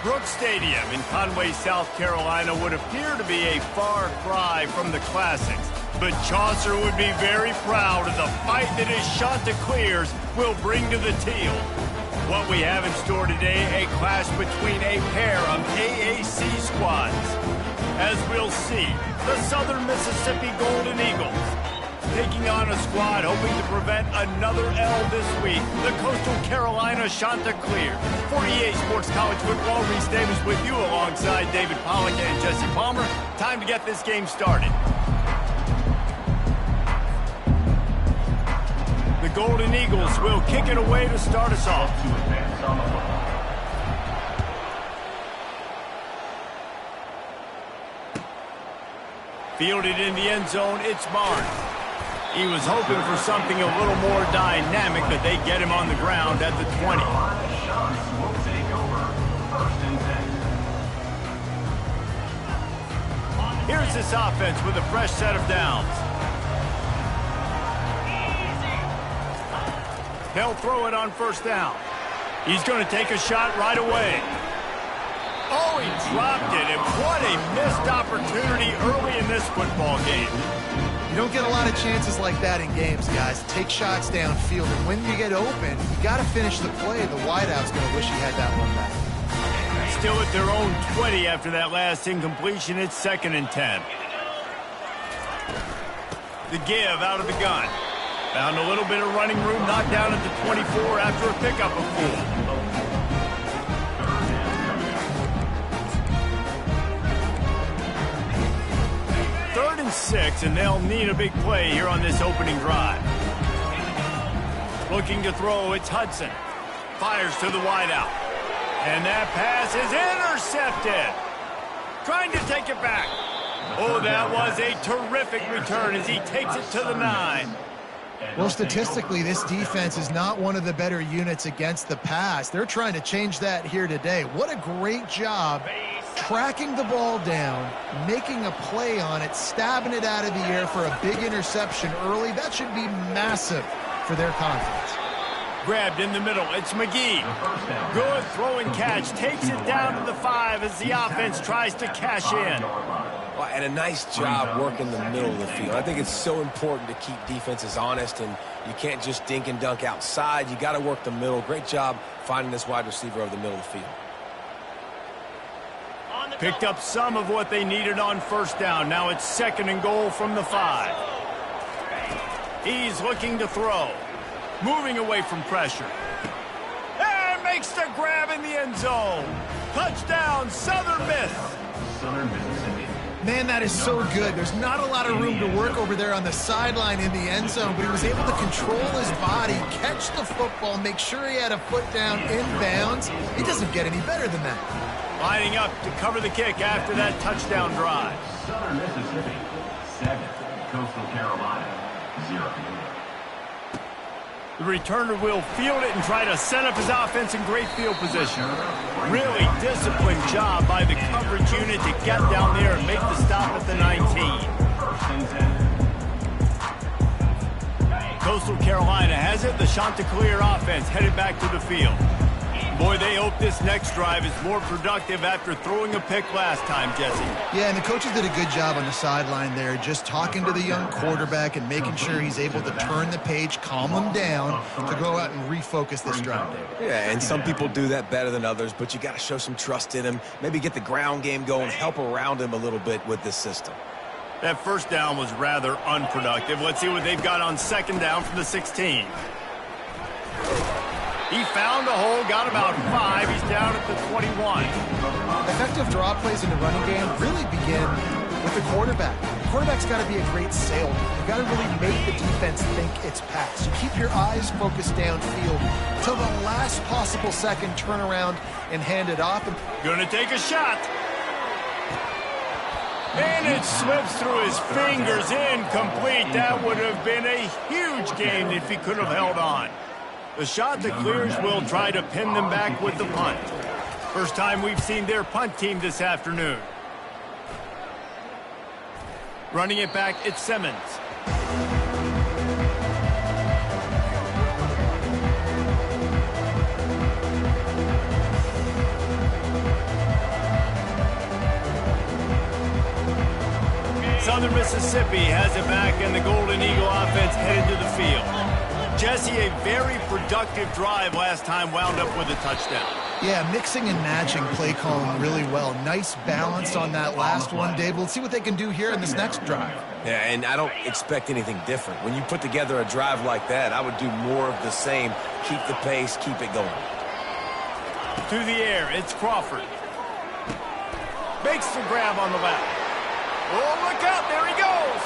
Brooks Stadium in Conway, South Carolina would appear to be a far cry from the classics, but Chaucer would be very proud of the fight that his Chanticleers will bring to the teal. What we have in store today, a clash between a pair of AAC squads. As we'll see, the Southern Mississippi Golden Eagles taking on a squad hoping to prevent another L this week, the Coastal Carolina Chanticleers. 48 Sports College Football, Reese Davis with you alongside David Pollack and Jesse Palmer. Time to get this game started. The Golden Eagles will kick it away to start us off. Fielded in the end zone, it's Barnes. He was hoping for something a little more dynamic, but they get him on the ground at the 20. Here's this offense with a fresh set of downs. They'll throw it on first down. He's going to take a shot right away. Oh, he dropped it, and what a missed opportunity early in this football game. You don't get a lot of chances like that in games, guys. Take shots downfield, and when you get open, you got to finish the play. The wideout's going to wish he had that one back. Still at their own 20 after that last incompletion. It's 2nd and 10. The give out of the gun. Found a little bit of running room, knocked down at the 24 after a pickup of 4. Third and 6, and they'll need a big play here on this opening drive. Looking to throw, it's Hudson. Fires to the wideout. And that pass is intercepted. Trying to take it back. Oh, that was a terrific return as he takes it to the 9. Well, statistically, this defense is not one of the better units against the pass. They're trying to change that here today. What a great job tracking the ball down, making a play on it, stabbing it out of the air for a big interception early. That should be massive for their confidence. Grabbed in the middle, it's McGee. Good throw and catch, takes it down to the 5 as the offense tries to cash in. Well, and a nice job working the middle of the field. I think it's so important to keep defenses honest, and you can't just dink and dunk outside. You got to work the middle. Great job finding this wide receiver over the middle of the field. Picked up some of what they needed on first down. Now it's 2nd and goal from the 5. He's looking to throw. Moving away from pressure. And makes the grab in the end zone. Touchdown, Southern Miss. Man, that is so good. There's not a lot of room to work over there on the sideline in the end zone, but he was able to control his body, catch the football, make sure he had a foot down inbounds. It doesn't get any better than that. Lining up to cover the kick after that touchdown drive. Southern Mississippi, 7. Coastal Carolina, 0. The returner will field it and try to set up his offense in great field position. Really disciplined job by the coverage unit to get down there and make the stop at the 19. Coastal Carolina has it. The Chanticleer offense headed back to the field. Boy, they hope this next drive is more productive after throwing a pick last time, Jesse. Yeah, and the coaches did a good job on the sideline there, just talking to the young quarterback and making sure he's able to turn the page, calm him down to go out and refocus this drive. Yeah, and some people do that better than others, but you got to show some trust in him, maybe get the ground game going, help around him a little bit with this system. That first down was rather unproductive. Let's see what they've got on 2nd down from the 16. He found a hole, got about 5. He's down at the 21. Effective draw plays in the running game really begin with the quarterback. quarterback's got to be a great salesman. You've got to really make the defense think it's pass. You keep your eyes focused downfield till the last possible second, turn around and hand it off. Gonna take a shot. And it slips through his fingers, incomplete. That would have been a huge gain if he could have held on. The shot that clears will try to pin them back with the punt. First time we've seen their punt team this afternoon. Running it back, it's Simmons. Southern Mississippi has it back, and the Golden Eagle offense headed to the field. Jesse, a very productive drive last time, wound up with a touchdown. Yeah, mixing and matching play calling really well. Nice balance on that last one, Dave. Let's see what they can do here in this next drive. Yeah, and I don't expect anything different. When you put together a drive like that, I would do more of the same. Keep the pace, keep it going. To the air, it's Crawford. Makes the grab on the left. Oh, look out, there he goes!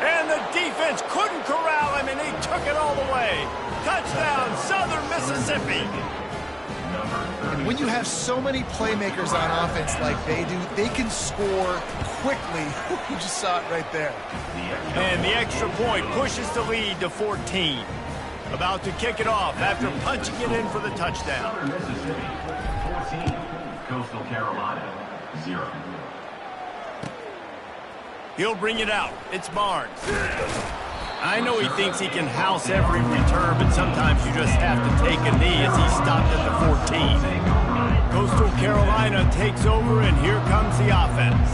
And the defense couldn't corral him, and he took it all the way. Touchdown, Southern Mississippi! And when you have so many playmakers on offense like they do, they can score quickly. You just saw it right there. And the extra point pushes the lead to 14. About to kick it off after punching it in for the touchdown. Southern Mississippi, 14. Coastal Carolina, 0. He'll bring it out. It's Barnes. I know he thinks he can house every return, but sometimes you just have to take a knee as he stopped at the 14. Coastal Carolina takes over, and here comes the offense.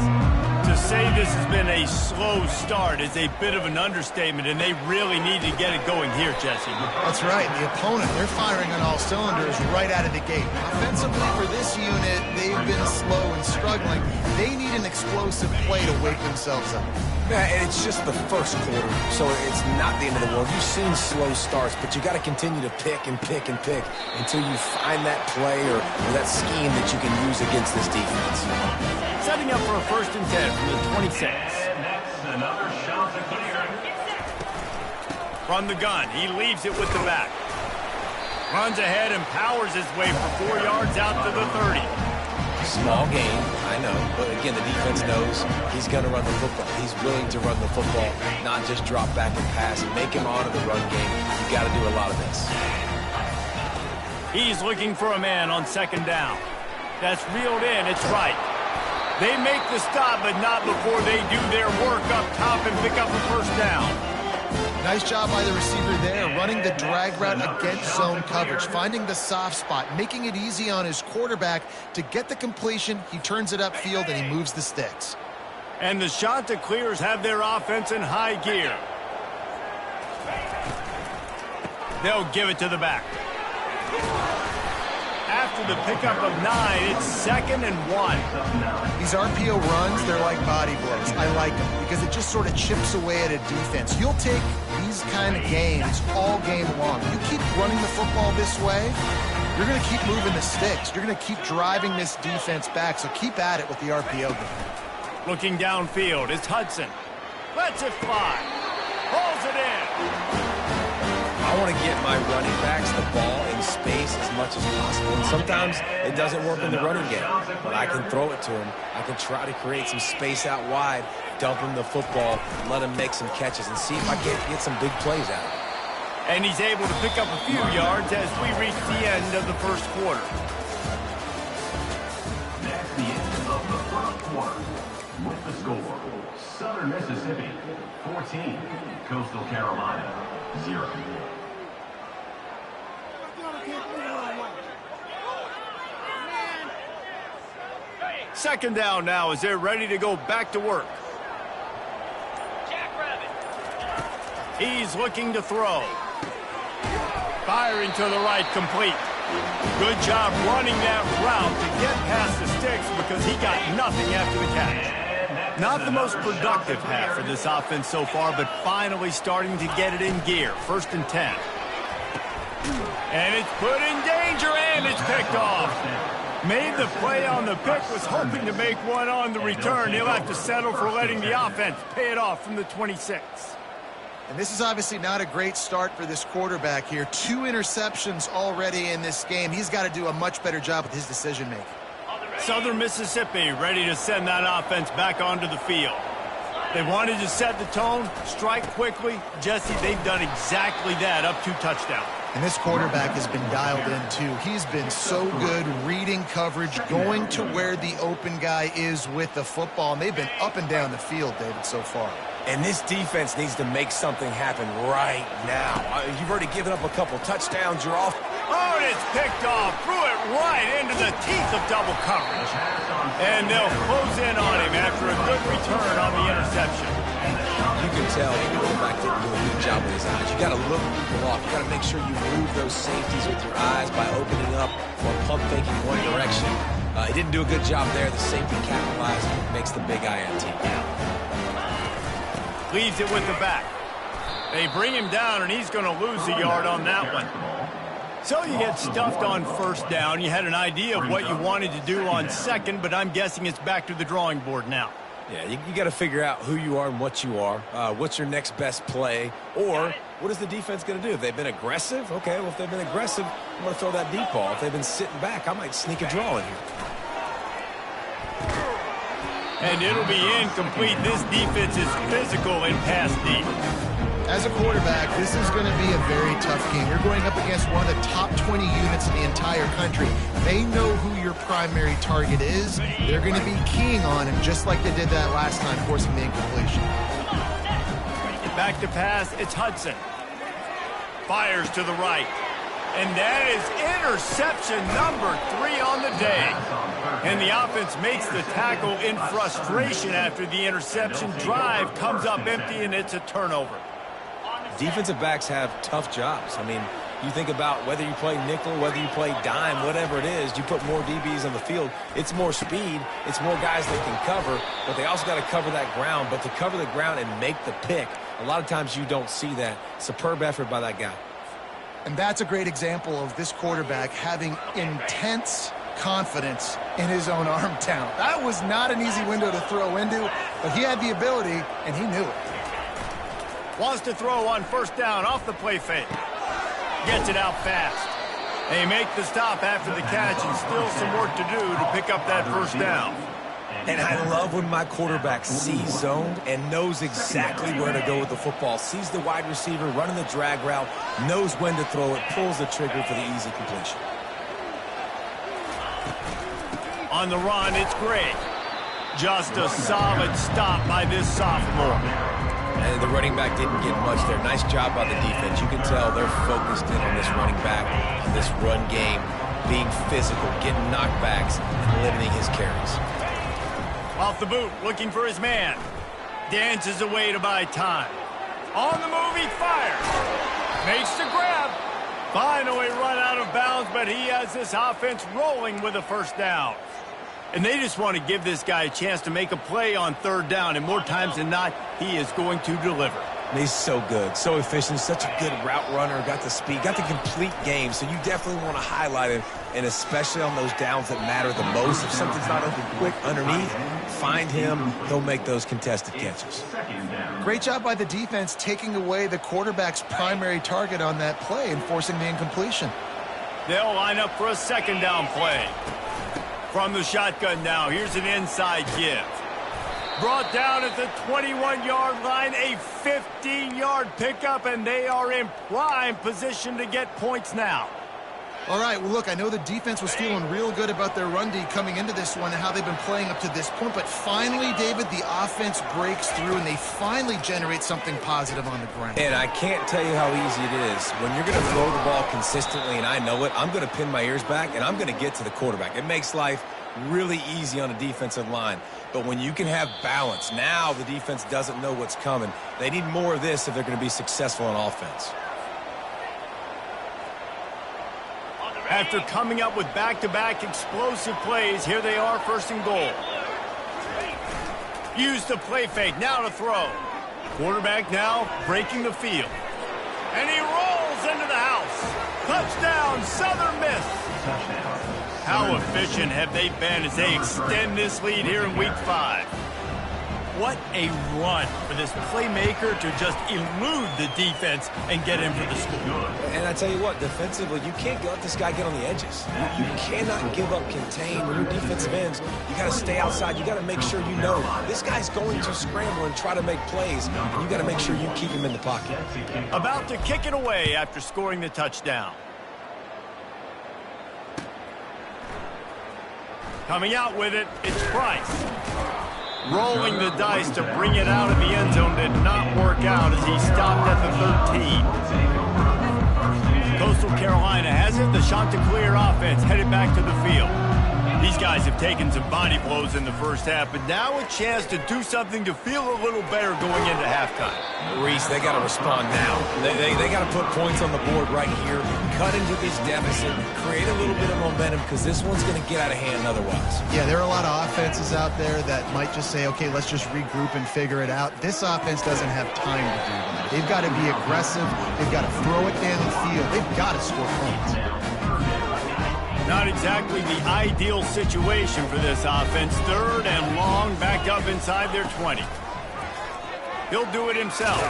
To say this has been a slow start is a bit of an understatement, and they really need to get it going here, Jesse. That's right. The opponent, they're firing on all cylinders right out of the gate. Offensively for this unit, they've been slow and struggling. They need an explosive play to wake themselves up. Yeah, and it's just the first quarter, so it's not the end of the world. You've seen slow starts, but you got to continue to pick and pick and pick until you find that play or that scheme that you can use against this defense. Setting up for a 1st and 10 from the 26. And that's another shot to clear. From the gun, he leaves it with the back. Runs ahead and powers his way for 4 yards out to the 30. Small gain, I know, but again, the defense knows he's going to run the football. He's willing to run the football, not just drop back and pass and make him honor the run game. You got to do a lot of this. He's looking for a man on 2nd down. That's reeled in, it's right. They make the stop, but not before they do their work up top and pick up a 1st down. Nice job by the receiver there, running the drag route against zone coverage, finding the soft spot, making it easy on his quarterback to get the completion. He turns it upfield, and he moves the sticks. And the shot to clears have their offense in high gear. They'll give it to the back. After the pickup of 9, it's 2nd and 1. These RPO runs, they're like body blows. I like them because it just sort of chips away at a defense. You'll take these kind of games all game long. You keep running the football this way, you're going to keep moving the sticks. You're going to keep driving this defense back, so keep at it with the RPO game. Looking downfield, it's Hudson. Lets it fly. Pulls it in. I want to get my running backs the ball in space as much as possible. And sometimes it doesn't work in the running game, but I can throw it to him. I can try to create some space out wide, dump him the football, let him make some catches, and see if I can't get some big plays out of it. And he's able to pick up a few yards as we reach the end of the 1st quarter. That's the end of the 1st quarter. With the score, Southern Mississippi, 14. Coastal Carolina, 0. 2nd down now as they're ready to go back to work. He's looking to throw. Firing to the right, complete. Good job running that route to get past the sticks because he got nothing after the catch. Not the most productive half for this offense so far, but finally starting to get it in gear. 1st and 10. And it's put in danger, and it's picked off. Made the play on the pick, was hoping to make one on the return. He'll have to settle for letting the offense pay it off from the 26. And this is obviously not a great start for this quarterback here. 2 interceptions already in this game. He's got to do a much better job with his decision-making. Southern Mississippi ready to send that offense back onto the field. They wanted to set the tone, strike quickly. Jesse, they've done exactly that, up 2 touchdowns. And this quarterback has been dialed in, too. He's been so good reading coverage, going to where the open guy is with the football. And they've been up and down the field, David, so far. And this defense needs to make something happen right now. You've already given up a couple touchdowns. You're off. Oh, and it's picked off. Threw it right into the teeth of double coverage. And they'll close in on him after a good return on the interception. You can tell the quarterback didn't do a good job with his eyes. You got to look people off. You got to make sure you move those safeties with your eyes by opening up or pump faking one direction. He didn't do a good job there. The safety capitalized, makes the big INT. Leaves it with the back. They bring him down, and he's going to lose a yard on that one. So you get stuffed on first down. You had an idea of what you wanted to do on second, but I'm guessing it's back to the drawing board now. Yeah, you got to figure out who you are and what you are. What's your next best play? Or what is the defense going to do? If they've been aggressive, okay, well, if they've been aggressive, I'm going to throw that deep ball. If they've been sitting back, I might sneak a draw in here. And it'll be incomplete. This defense is physical in pass deep. As a quarterback, this is going to be a very tough game. You're going up against one of the top 20 units in the entire country. They know who your primary target is. They're going to be keying on him, just like they did that last time, forcing the incompletion. Back to pass, it's Hudson. Fires to the right. And that is interception number 3 on the day. And the offense makes the tackle in frustration after the interception. Drive comes up empty, and it's a turnover. Defensive backs have tough jobs. I mean, you think about whether you play nickel, whether you play dime, whatever it is, you put more DBs on the field. It's more speed. It's more guys that can cover, but they also got to cover that ground. But to cover the ground and make the pick, a lot of times you don't see that. Superb effort by that guy. And that's a great example of this quarterback having intense confidence in his own arm talent. That was not an easy window to throw into, but he had the ability, and he knew it. Wants to throw on first down off the play fake. Gets it out fast. They make the stop after the catch, and still some work to do to pick up that first down. And I love when my quarterback sees zoned and knows exactly where to go with the football. Sees the wide receiver running the drag route, knows when to throw it, pulls the trigger for the easy completion. On the run, it's Gray. Just a solid stop by this sophomore. And the running back didn't get much there. Nice job by the defense. You can tell they're focused in on this running back, on this run game, being physical, getting knockbacks, and limiting his carries. Off the boot, looking for his man. Dances away to buy time. On the move, he fires. Makes the grab. Finally run out of bounds, but he has this offense rolling with a first down. And they just want to give this guy a chance to make a play on third down, and more times than not, he is going to deliver. He's so good, so efficient, such a good route runner, got the speed, got the complete game, so you definitely want to highlight him, and especially on those downs that matter the most. If something's not open quick underneath, find him, he'll make those contested catches. Great job by the defense taking away the quarterback's primary target on that play and forcing the incompletion. They'll line up for a second down play. From the shotgun now, here's an inside give. Brought down at the 21-yard line, a 15-yard pickup, and they are in prime position to get points now. All right, well, look, I know the defense was feeling real good about their run D coming into this one and how they've been playing up to this point, but finally, David, the offense breaks through, and they finally generate something positive on the ground. And I can't tell you how easy it is. When you're going to throw the ball consistently, and I know it, I'm going to pin my ears back, and I'm going to get to the quarterback. It makes life really easy on the defensive line. But when you can have balance, now the defense doesn't know what's coming. They need more of this if they're going to be successful on offense. After coming up with back-to-back explosive plays, here they are, first and goal. Use the play fake, now to throw. Quarterback now breaking the field. And he rolls into the house. Touchdown, Southern Miss. How efficient have they been as they extend this lead here in Week 5? What a run for this playmaker to just elude the defense and get in for the score. And I tell you what, defensively, you can't let this guy get on the edges. You cannot give up contain. When you're defensive ends, you got to stay outside. You got to make sure you know this guy's going to scramble and try to make plays, and you got to make sure you keep him in the pocket. About to kick it away after scoring the touchdown. Coming out with it, it's Price. Rolling the dice to bring it out of the end zone did not work out as he stopped at the 13. Coastal Carolina has it. The Chanticleer offense headed back to the field. These guys have taken some body blows in the first half, but now a chance to do something to feel a little better going into halftime. Reese, they got to respond now. They got to put points on the board right here, cut into this deficit, create a little bit of momentum because this one's going to get out of hand otherwise. Yeah, there are a lot of offenses out there that might just say, okay, let's just regroup and figure it out. This offense doesn't have time to do that. They've got to be aggressive. They've got to throw it down the field. They've got to score points. Not exactly the ideal situation for this offense. 3rd and long, back up inside their 20. He'll do it himself.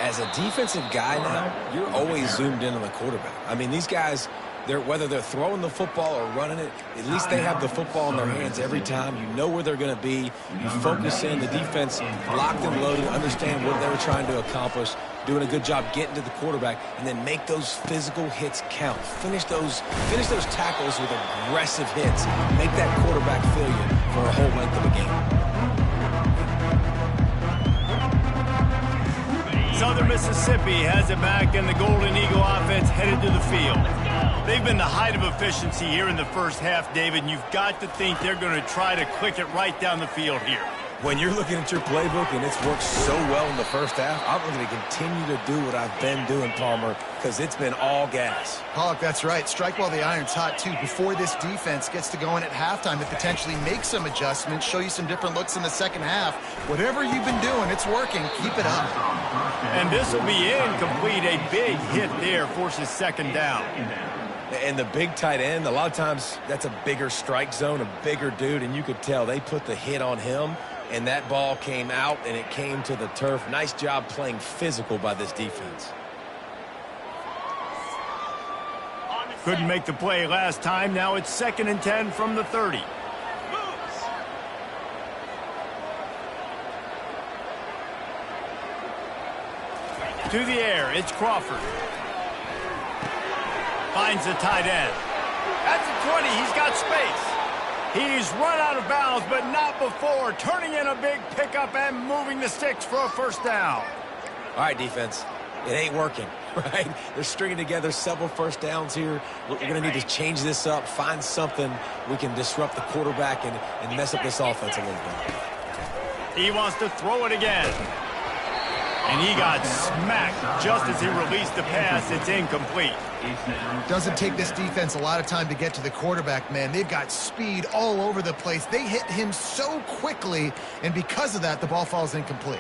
As a defensive guy now, you're always zoomed in on the quarterback. I mean, these guys, whether they're throwing the football or running it, at least they have the football in their hands every time. You know where they're going to be. You focus in. The defense locked and loaded, understand what they were trying to accomplish, doing a good job getting to the quarterback, and then make those physical hits count. Finish those tackles with aggressive hits. Make that quarterback feel you for a whole length of a game. Southern Mississippi has it back, and the Golden Eagle offense headed to the field. They've been the height of efficiency here in the first half, David, and you've got to think they're going to try to click it right down the field here. When you're looking at your playbook and it's worked so well in the first half, I'm going to continue to do what I've been doing, Palmer, because it's been all gas. Pollock, that's right. Strike while the iron's hot, too. Before this defense gets to going at halftime to potentially make some adjustments, show you some different looks in the second half. Whatever you've been doing, it's working. Keep it up. And this will be incomplete. A big hit there forces 2nd down. And the big tight end, a lot of times that's a bigger strike zone, a bigger dude, and you could tell they put the hit on him, and that ball came out, and it came to the turf. Nice job playing physical by this defense. Couldn't make the play last time. Now it's 2nd and 10 from the 30. To the air, it's Crawford. Finds the tight end. At the 20, he's got space. He's run out of bounds, but not before. Turning in a big pickup and moving the sticks for a 1st down. All right, defense. It ain't working, right? They're stringing together several 1st downs here. We're going to need to change this up, find something we can disrupt the quarterback and mess up this offense a little bit. He wants to throw it again. And he got smacked just as he released the pass. It's incomplete. Doesn't take this defense a lot of time to get to the quarterback, man. They've got speed all over the place. They hit him so quickly, and because of that, the ball falls incomplete.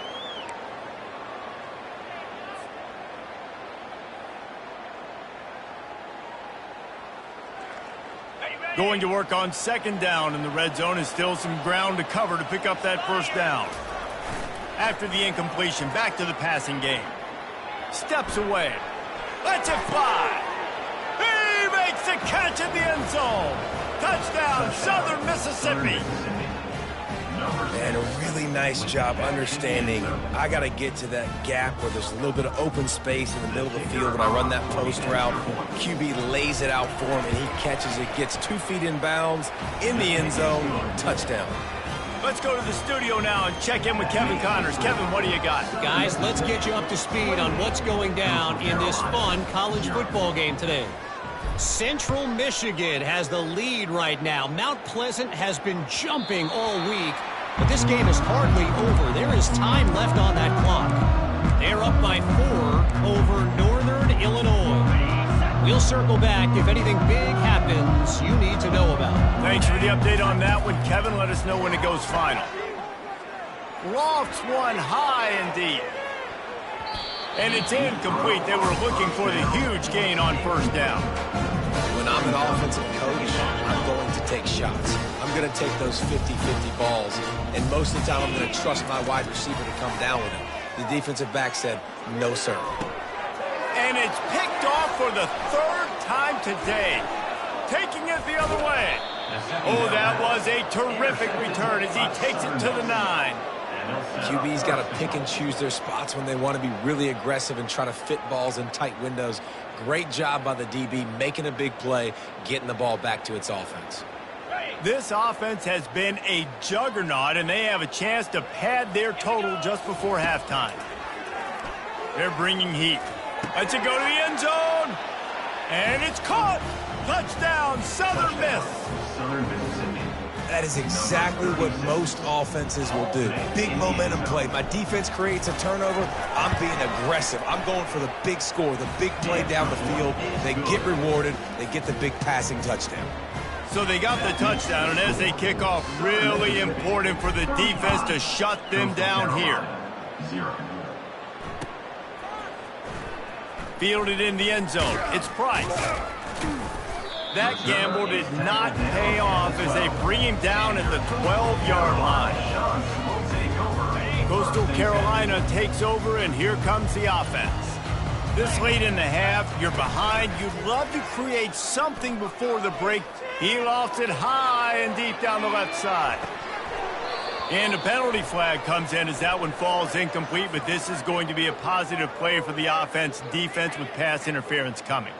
Going to work on 2nd down in the red zone, and still some ground to cover to pick up that 1st down. After the incompletion, back to the passing game. Steps away. Lets it fly. He makes the catch in the end zone. Touchdown, Southern Mississippi. And a really nice job understanding I got to get to that gap where there's a little bit of open space in the middle of the field when I run that post route. QB lays it out for him, and he catches it, gets 2 feet in bounds, in the end zone, touchdown. Let's go to the studio now and check in with Kevin Connors. Kevin, what do you got? Guys, let's get you up to speed on what's going down in this fun college football game today. Central Michigan has the lead right now. Mount Pleasant has been jumping all week, but this game is hardly over. There is time left on that clock. They're up by 4 over Northern Illinois. We'll circle back if anything big happens you need to know about. Thanks for the update on that one, Kevin. Let us know when it goes final. Lofts one high indeed. And it's incomplete. They were looking for the huge gain on first down. When I'm an offensive coach, I'm going to take shots. I'm going to take those 50-50 balls, and most of the time I'm going to trust my wide receiver to come down with it. The defensive back said, no, sir. And it's picked off for the third time today, taking it the other way. Oh, that was a terrific return as he takes it to the 9. QB's got to pick and choose their spots when they want to be really aggressive and try to fit balls in tight windows. Great job by the DB making a big play, getting the ball back to its offense. This offense has been a juggernaut, and they have a chance to pad their total just before halftime. They're bringing heat. Let's it go to the end zone. And it's caught. Touchdown, Southern Miss. Southern Mississippi. That is exactly what most offenses will do. Big momentum play. My defense creates a turnover. I'm being aggressive. I'm going for the big score, the big play down the field. They get rewarded. They get the big passing touchdown. So they got the touchdown, and as they kick off, really important for the defense to shut them down here. 0. Fielded in the end zone. It's Price. That gamble did not pay off as they bring him down at the 12-yard line. Coastal Carolina takes over, and here comes the offense. This late in the half, you're behind. You'd love to create something before the break. He lost it high and deep down the left side. And a penalty flag comes in as that one falls incomplete, but this is going to be a positive play for the offense. Defense with pass interference coming.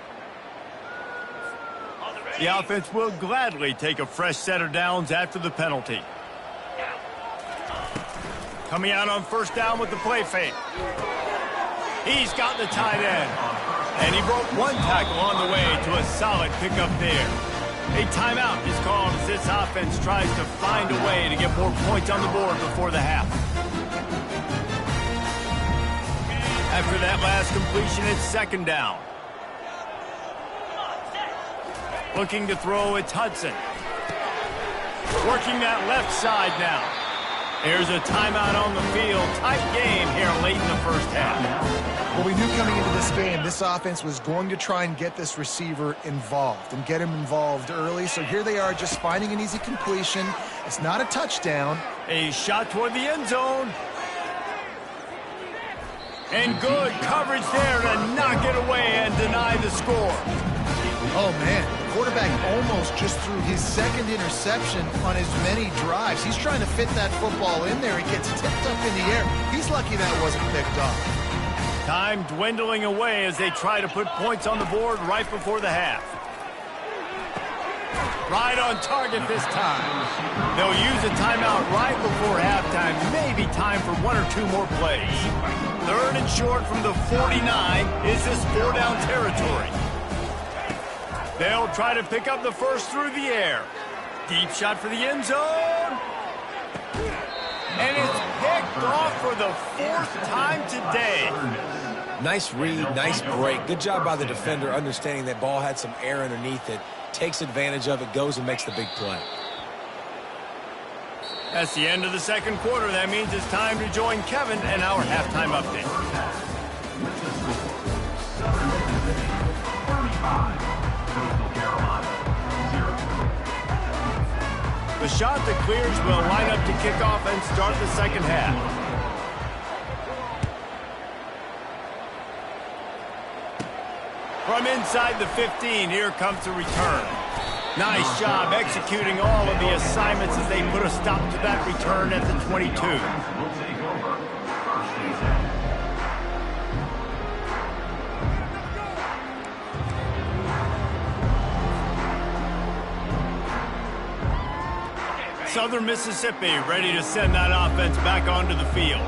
The offense will gladly take a fresh set of downs after the penalty. Coming out on first down with the play fake. He's got the tight end. And he broke one tackle on the way to a solid pickup there. A timeout is called as this offense tries to find a way to get more points on the board before the half. After that last completion, it's second down. Looking to throw, it's Hudson. Working that left side now. There's a timeout on the field. Tight game here late in the first half. Well, we knew coming into this game, this offense was going to try and get this receiver involved and get him involved early. So here they are just finding an easy completion. It's not a touchdown. A shot toward the end zone. And good coverage there to knock it away and deny the score. Oh, man. The quarterback almost just threw his second interception on as many drives. He's trying to fit that football in there. It gets tipped up in the air. He's lucky that wasn't picked off. Time dwindling away as they try to put points on the board right before the half. Right on target this time. They'll use a timeout right before halftime. Maybe time for one or two more plays. Third and short from the 49. Is this 4-down territory? They'll try to pick up the first through the air. Deep shot for the end zone. And it's picked off for the fourth time today. Nice read, nice break. Good job by the defender understanding that ball had some air underneath it. Takes advantage of it, goes and makes the big play. That's the end of the second quarter. That means it's time to join Kevin and our halftime update. With the score, Southern Mississippi 35, Coastal Carolina 0. The shot that clears will line up to kick off and start the second half. From inside the 15, here comes the return. Nice job executing all of the assignments as they put a stop to that return at the 22. Will take over. First and 10. Southern Mississippi ready to send that offense back onto the field.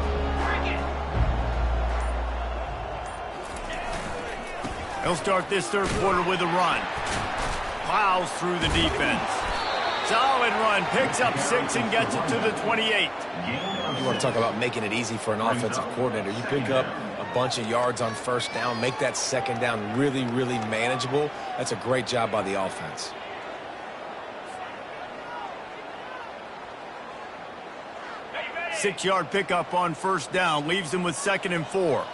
He'll start this third quarter with a run. Plows through the defense. Solid run, picks up 6 and gets it to the 28. You want to talk about making it easy for an offensive coordinator. You pick up a bunch of yards on first down, make that second down really, really manageable. That's a great job by the offense. Six-yard pickup on first down leaves them with 2nd and 4.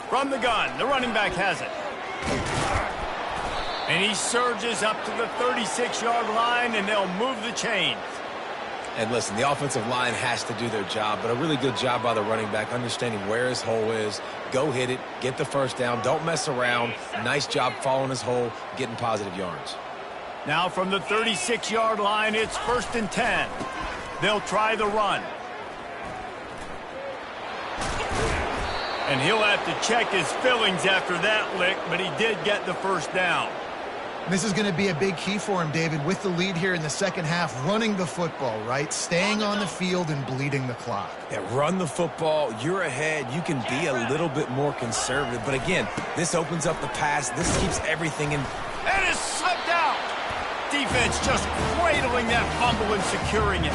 From the gun, the running back has it. And he surges up to the 36-yard line, and they'll move the chains. And listen, the offensive line has to do their job, but a really good job by the running back, understanding where his hole is. Go hit it, get the first down, don't mess around. Nice job following his hole, getting positive yards. Now from the 36-yard line, it's 1st and 10. They'll try the run. And he'll have to check his fillings after that lick, but he did get the first down. This is going to be a big key for him, David, with the lead here in the second half, running the football, right? Staying on the field and bleeding the clock. Yeah, run the football. You're ahead. You can be a little bit more conservative. But again, this opens up the pass. This keeps everything in. And it's slipped out. Defense just cradling that fumble and securing it.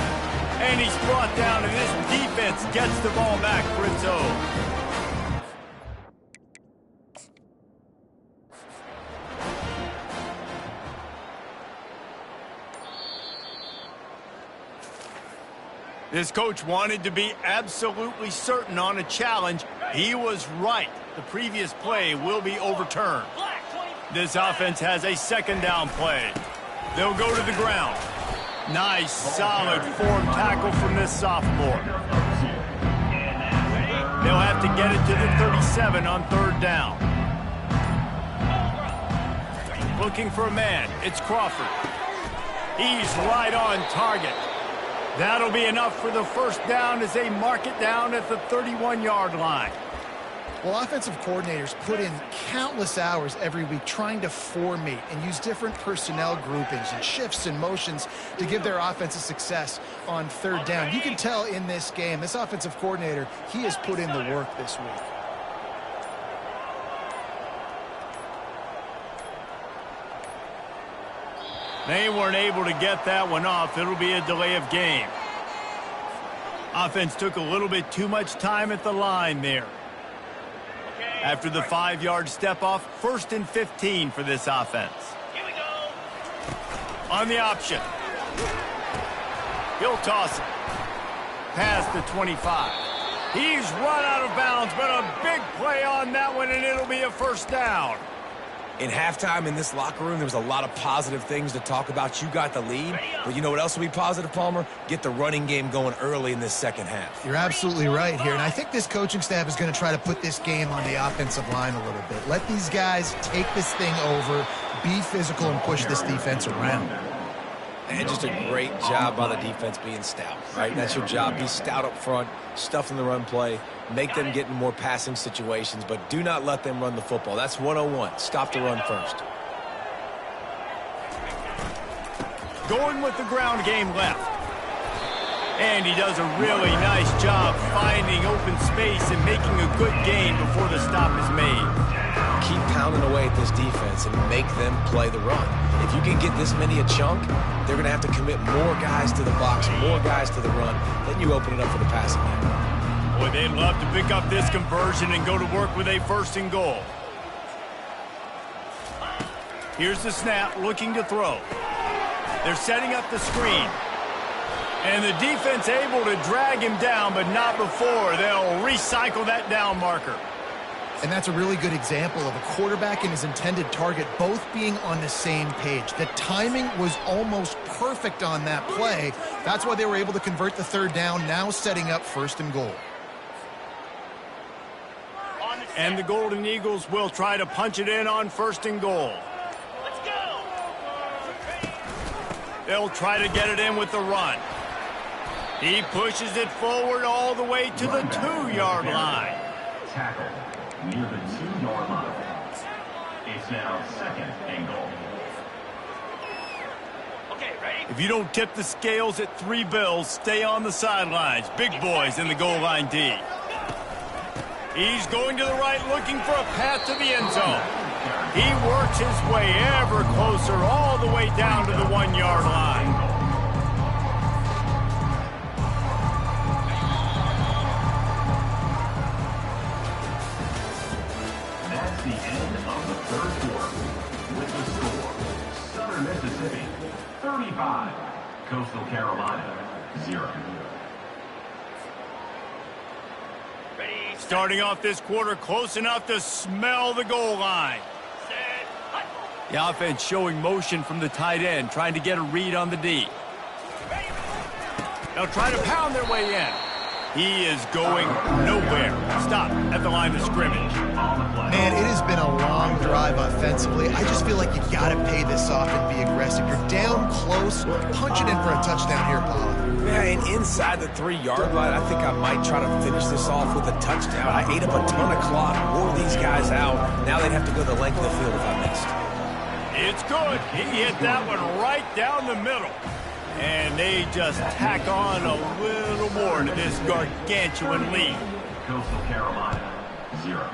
And he's brought down, and this defense gets the ball back for its own. This coach wanted to be absolutely certain on a challenge. He was right. The previous play will be overturned. This offense has a 2nd down play. They'll go to the ground. Nice, solid form tackle from this sophomore. They'll have to get it to the 37 on 3rd down. Looking for a man. It's Crawford. He's right on target. That'll be enough for the first down as they mark it down at the 31-yard line. Well, offensive coordinators put in countless hours every week trying to formate and use different personnel groupings and shifts and motions to give their offensive success on 3rd down. You can tell in this game, this offensive coordinator, he has put in the work this week. They weren't able to get that one off. It'll be a delay of game. Offense took a little bit too much time at the line there. After the 5-yard step off, 1st and 15 for this offense. Here we go. On the option. He'll toss it. Past the 25. He's run out of bounds, but a big play on that one, and it'll be a first down. In halftime in this locker room, there was a lot of positive things to talk about. You got the lead, but you know what else will be positive, Palmer? Get the running game going early in this second half. You're absolutely right here, and I think this coaching staff is going to try to put this game on the offensive line a little bit. Let these guys take this thing over, be physical, and push this defense around. And just a great job by the defense being stout, right? That's your job. Be stout up front, stuff in the run play, make them get in more passing situations, but do not let them run the football. That's 101. Stop the run first. Going with the ground game left. And he does a really nice job finding open space and making a good gain before the stop is made. Keep pounding away at this defense and make them play the run. If you can get this many a chunk, they're going to have to commit more guys to the box, more guys to the run. Then you open it up for the passing game. Boy, they'd love to pick up this conversion and go to work with a 1st and goal. Here's the snap, looking to throw. They're setting up the screen. And the defense able to drag him down, but not before. They'll recycle that down marker. And that's a really good example of a quarterback and his intended target both being on the same page. The timing was almost perfect on that play. That's why they were able to convert the 3rd down, now setting up 1st and goal. And the Golden Eagles will try to punch it in on 1st and goal. Let's go. They'll try to get it in with the run. He pushes it forward all the way to the 2-yard line. Tackle near the 2-yard line. It's now 2nd and goal. Okay, ready? If you don't tip the scales at 3 bills, stay on the sidelines. Big boys in the goal line D. He's going to the right, looking for a path to the end zone. He works his way ever closer all the way down to the 1-yard line. That's the end of the 3rd quarter. With the score, Southern Mississippi 35, Coastal Carolina 0. Starting off this quarter close enough to smell the goal line. The offense showing motion from the tight end, trying to get a read on the D. They'll try to pound their way in. He is going nowhere. Stop at the line of scrimmage. Man, it has been a long drive offensively. I just feel like you got to pay this off and be aggressive. You're down close. Punch it in for a touchdown here, Paul. Yeah, and inside the 3-yard line, I think I might try to finish this off with a touchdown. I ate up a ton of clock, wore these guys out. Now they'd have to go the length of the field if I missed. It's good. He hit that one right down the middle. And they just tack on a little more to this gargantuan lead. Coastal Carolina, 0.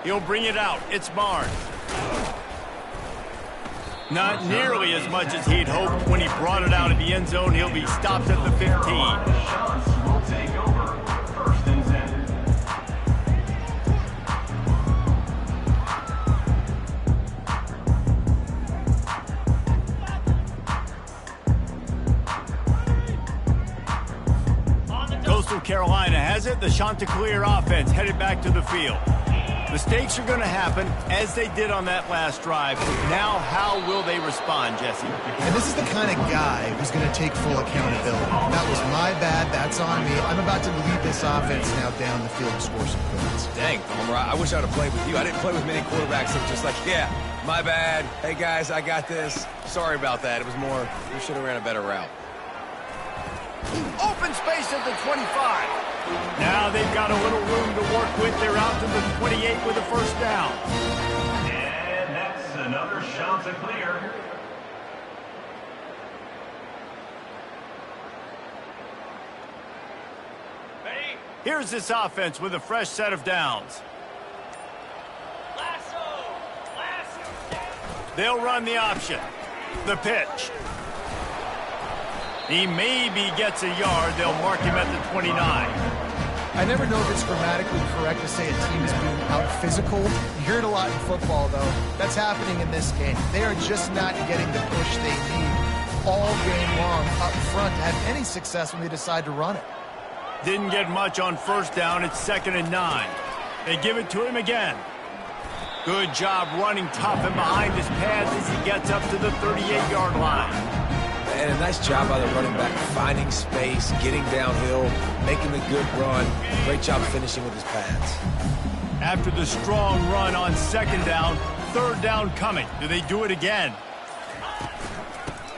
He'll bring it out. It's Barnes. Not nearly as much as he'd hoped when he brought it out of the end zone. He'll be stopped at the 15. Shots will take over. 1st and 10. Coastal Carolina has it. The Chanticleer offense headed back to the field. Mistakes are going to happen, as they did on that last drive. Now, how will they respond, Jesse? And this is the kind of guy who's going to take full accountability. That was my bad. That's on me. I'm about to lead this offense now down the field and score some points. Dang, Palmer, I wish I would have played with you. I didn't play with many quarterbacks that were just like, yeah, my bad. Hey, guys, I got this. Sorry about that. It was more, we should have ran a better route. Open space at the 25. Now they've got a little room to work with. They're out to the 28 with a 1st down. And that's another Chanticleer. Here's this offense with a fresh set of downs. They'll run the option. The pitch. He maybe gets a yard. They'll mark him at the 29. I never know if it's grammatically correct to say a team is being out-physical. You hear it a lot in football, though. That's happening in this game. They are just not getting the push they need all game long up front to have any success when they decide to run it. Didn't get much on 1st down. It's 2nd and 9. They give it to him again. Good job running tough and behind his pads as he gets up to the 38-yard line. And a nice job by the running back, finding space, getting downhill, making a good run. Great job finishing with his pads. After the strong run on 2nd down, 3rd down coming. Do they do it again?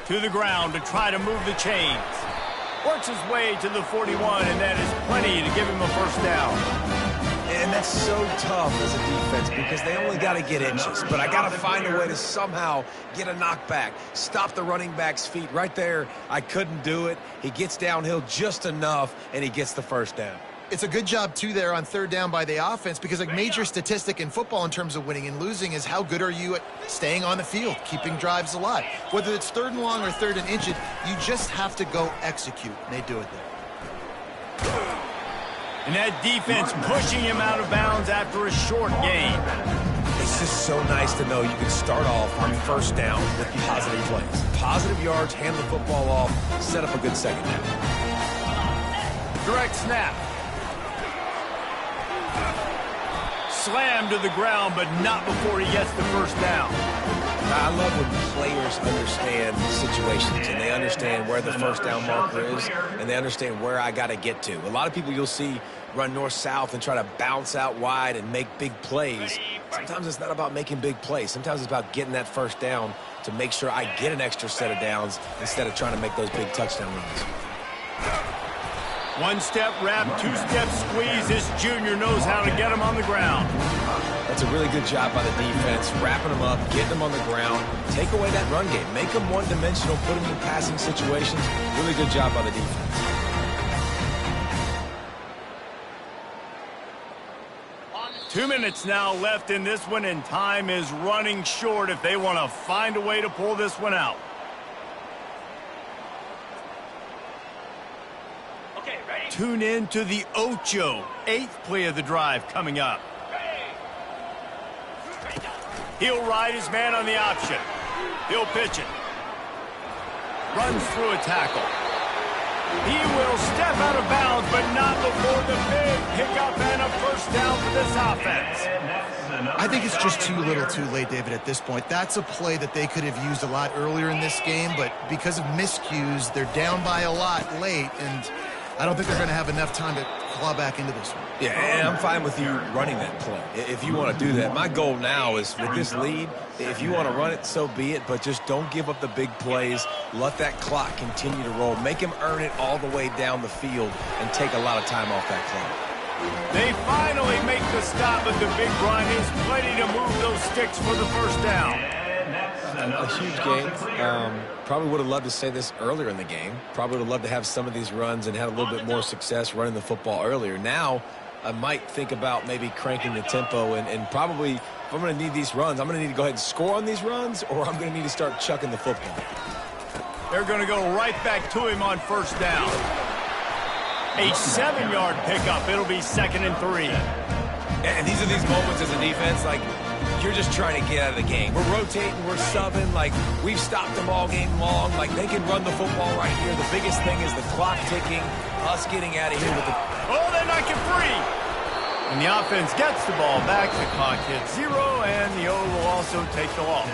To the ground to try to move the chains. Works his way to the 41, and that is plenty to give him a 1st down. And that's so tough as a defense because they only got to get inches. But I got to find a way to somehow get a knockback, stop the running back's feet. Right there, I couldn't do it. He gets downhill just enough, and he gets the 1st down. It's a good job, too, there on 3rd down by the offense because a major statistic in football in terms of winning and losing is how good are you at staying on the field, keeping drives alive. Whether it's 3rd and long or 3rd and inches, you just have to go execute, and they do it there. And that defense pushing him out of bounds after a short gain. It's just so nice to know you can start off on 1st down with positive plays. Positive yards, hand the football off, set up a good 2nd down. Direct snap. Slammed to the ground, but not before he gets the 1st down. I love when players understand situations and they understand where the 1st down marker is and they understand where I got to get to. A lot of people you'll see run north-south and try to bounce out wide and make big plays. Sometimes it's not about making big plays. Sometimes it's about getting that 1st down to make sure I get an extra set of downs instead of trying to make those big touchdown runs. 1-step wrap, 2-step squeeze. This junior knows how to get him on the ground. That's a really good job by the defense, wrapping them up, getting them on the ground, take away that run game, make them one-dimensional, put them in passing situations. Really good job by the defense. Two minutes now left in this one, and time is running short if they want to find a way to pull this one out. Okay, ready? Tune in to the Ocho, 8th play of the drive coming up. He'll ride his man on the option. He'll pitch it. Runs through a tackle. He will step out of bounds, but not before the big pickup and a first down for this offense. I think it's just too little too late, David, at this point. That's a play that they could have used a lot earlier in this game, but because of miscues, they're down by a lot late, and I don't think they're going to have enough time to claw back into this one. Yeah, and I'm fine with you running that play if you want to do that. My goal now is with this lead, if you want to run it, so be it, but just don't give up the big plays. Let that clock continue to roll. Make him earn it all the way down the field and take a lot of time off that clock. They finally make the stop, but the big run is plenty to move those sticks for the first down. A huge game. Probably would have loved to say this earlier in the game. Probably would have loved to have some of these runs and had a little bit more success running the football earlier. Now, I might think about maybe cranking the tempo and probably, if I'm going to need these runs, I'm going to need to go ahead and score on these runs, or I'm going to need to start chucking the football. They're going to go right back to him on first down. A 7-yard pickup. It'll be 2nd and 3. And these are these moments as a defense, like, you're just trying to get out of the game. We're rotating, we're subbing, like, we've stopped them all game long. Like, they can run the football right here. The biggest thing is the clock ticking, us getting out of here with the... Oh, they're not get free. And the offense gets the ball back. The clock hits 0, and the O will also take the loss.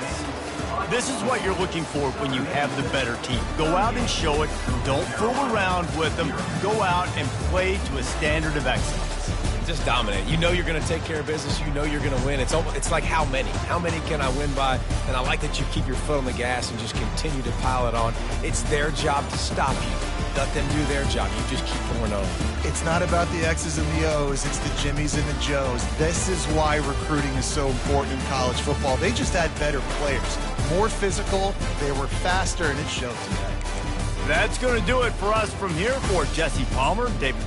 This is what you're looking for when you have the better team. Go out and show it. Don't fool around with them. Go out and play to a standard of excellence. Just dominate. You know you're going to take care of business. You know you're going to win. It's like how many? How many can I win by? And I like that you keep your foot on the gas and just continue to pile it on. It's their job to stop you. Let them do their job. You just keep pouring on. It's not about the X's and the O's. It's the Jimmies and the Joes. This is why recruiting is so important in college football. They just had better players. More physical. They were faster, and it showed today. That's going to do it for us from here. For Jesse Palmer, David